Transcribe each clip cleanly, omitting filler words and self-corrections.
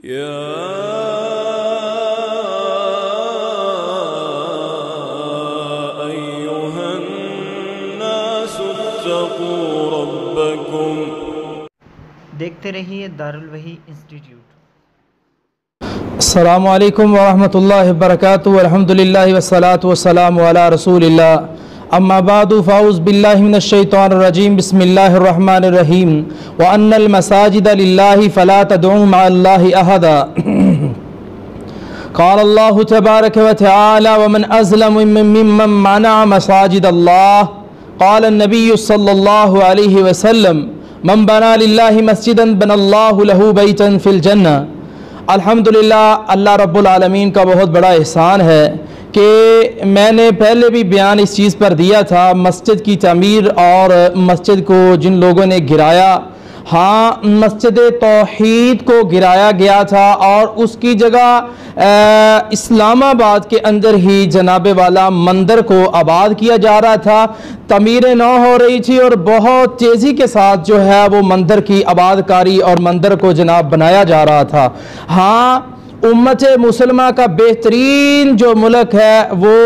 يا أيها الناس اتقوا ربكم. دیکھتے رہیے دارالوحی انسٹیٹیوٹ. السلام علیکم ورحمۃ اللہ وبرکاتہ. الحمدللہ والصلاة والسلام علی رسول اللہ. اما بعد فاعوذ باللہ من الشیطان الرجیم. بسم اللہ الرحمن الرحیم. وان المساجد للہ فلا تدعوا مع اللہ احدا. قال اللہ تبارک وتعالی ومن ازلم ممن منع مساجد اللہ. قال النبی صلی اللہ علیہ وسلم من بنا للہ مسجدا بنا اللہ له بیتا فی الجنہ. الحمدللہ اللہ رب العالمین کا بہت بڑا احسان ہے کہ میں نے پہلے بھی بیان اس چیز پر دیا تھا، مسجد کی تعمیر اور مسجد کو جن لوگوں نے گرایا، ہاں مسجد توحید کو گرایا گیا تھا اور اس کی جگہ اسلام آباد کے اندر ہی جناب والا مندر کو آباد کیا جا رہا تھا. تعمیر نو ہو رہی تھی اور بہت تیزی کے ساتھ جو ہے وہ مندر کی آباد کاری اور مندر کو جناب بنایا جا رہا تھا. ہاں امت مسلمہ کا بہترین جو ملک ہے وہ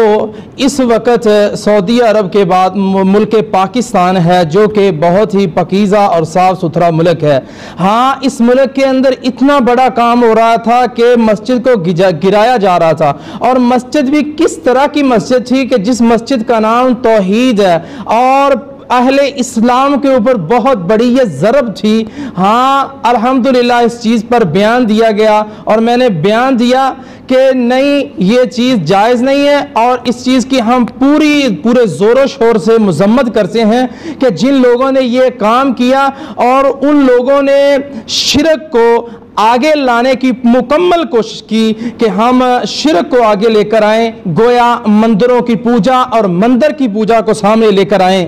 اس وقت سعودی عرب کے بعد ملک پاکستان ہے، جو کہ بہت ہی پاکیزہ اور صاف ستھرا ملک ہے. ہاں اس ملک کے اندر اتنا بڑا کام ہو رہا تھا کہ مسجد کو گرایا جا رہا تھا، اور مسجد بھی کس طرح کی مسجد تھی کہ جس مسجد کا نام توحید ہے اور اہل اسلام کے اوپر بہت بڑی یہ ضرب تھی. ہاں الحمدللہ اس چیز پر بیان دیا گیا اور میں نے بیان دیا کہ نہیں یہ چیز جائز نہیں ہے، اور اس چیز کی ہم پورے زور و شور سے مذمت کرتے ہیں کہ جن لوگوں نے یہ کام کیا اور ان لوگوں نے شرک کو آگے لانے کی مکمل کوشش کی کہ ہم شرک کو آگے لے کر آئیں، گویا مندروں کی پوجا اور مندر کی پوجا کو سامنے لے کر آئیں،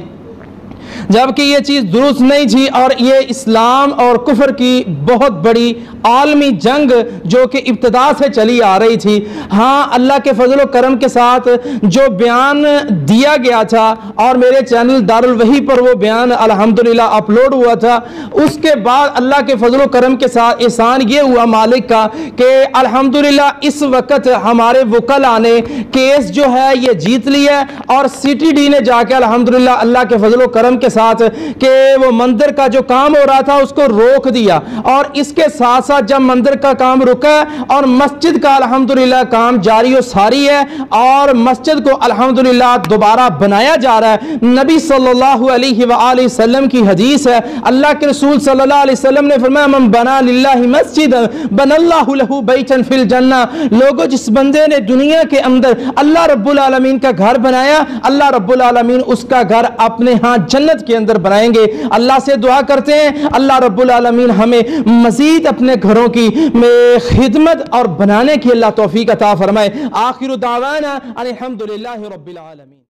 جبکہ یہ چیز درست نہیں تھی. اور یہ اسلام اور کفر کی بہت بڑی عالمی جنگ جو کہ ابتدا سے چلی آ رہی تھی. ہاں اللہ کے فضل و کرم کے ساتھ جو بیان دیا گیا تھا اور میرے چینل دارالوحی پر وہ بیان الحمدللہ اپلوڈ ہوا تھا، اس کے بعد اللہ کے فضل و کرم کے ساتھ احسان یہ ہوا مالک کا کہ الحمدللہ اس وقت ہمارے وکلاء نے کیس جو ہے یہ جیت لیا اور سی ٹی ڈی نے جا کے الحمدللہ اللہ کے فضل و کرم کے ساتھ کہ وہ مندر کا جو کام ہو رہا تھا اس کو روک دیا. اور اس کے ساتھ ساتھ جب مندر کا کام رکا اور مسجد کا الحمدللہ کام جاری و ساری ہے اور مسجد کو الحمدللہ دوبارہ بنایا جا رہا ہے. نبی صلی اللہ علیہ وآلہ وسلم کی حدیث ہے، اللہ کے رسول صلی اللہ علیہ وسلم نے فرمایا من بنا للہ مسجد بنا اللہ له بیتا فی الجنہ. لوگوں جس بندے نے دنیا کے اندر اللہ رب العالمین کا گھر بنایا، اللہ رب العالمین اس کا گھر اپنے ہاں جنت کے اندر بنائیں گے. اللہ سے دعا کرتے ہیں اللہ رب العالمین ہمیں مزید اپنے گھروں کی خدمت اور بنانے کی اللہ توفیق عطا فرمائے. آخر دعوانا الحمدللہ رب العالمین.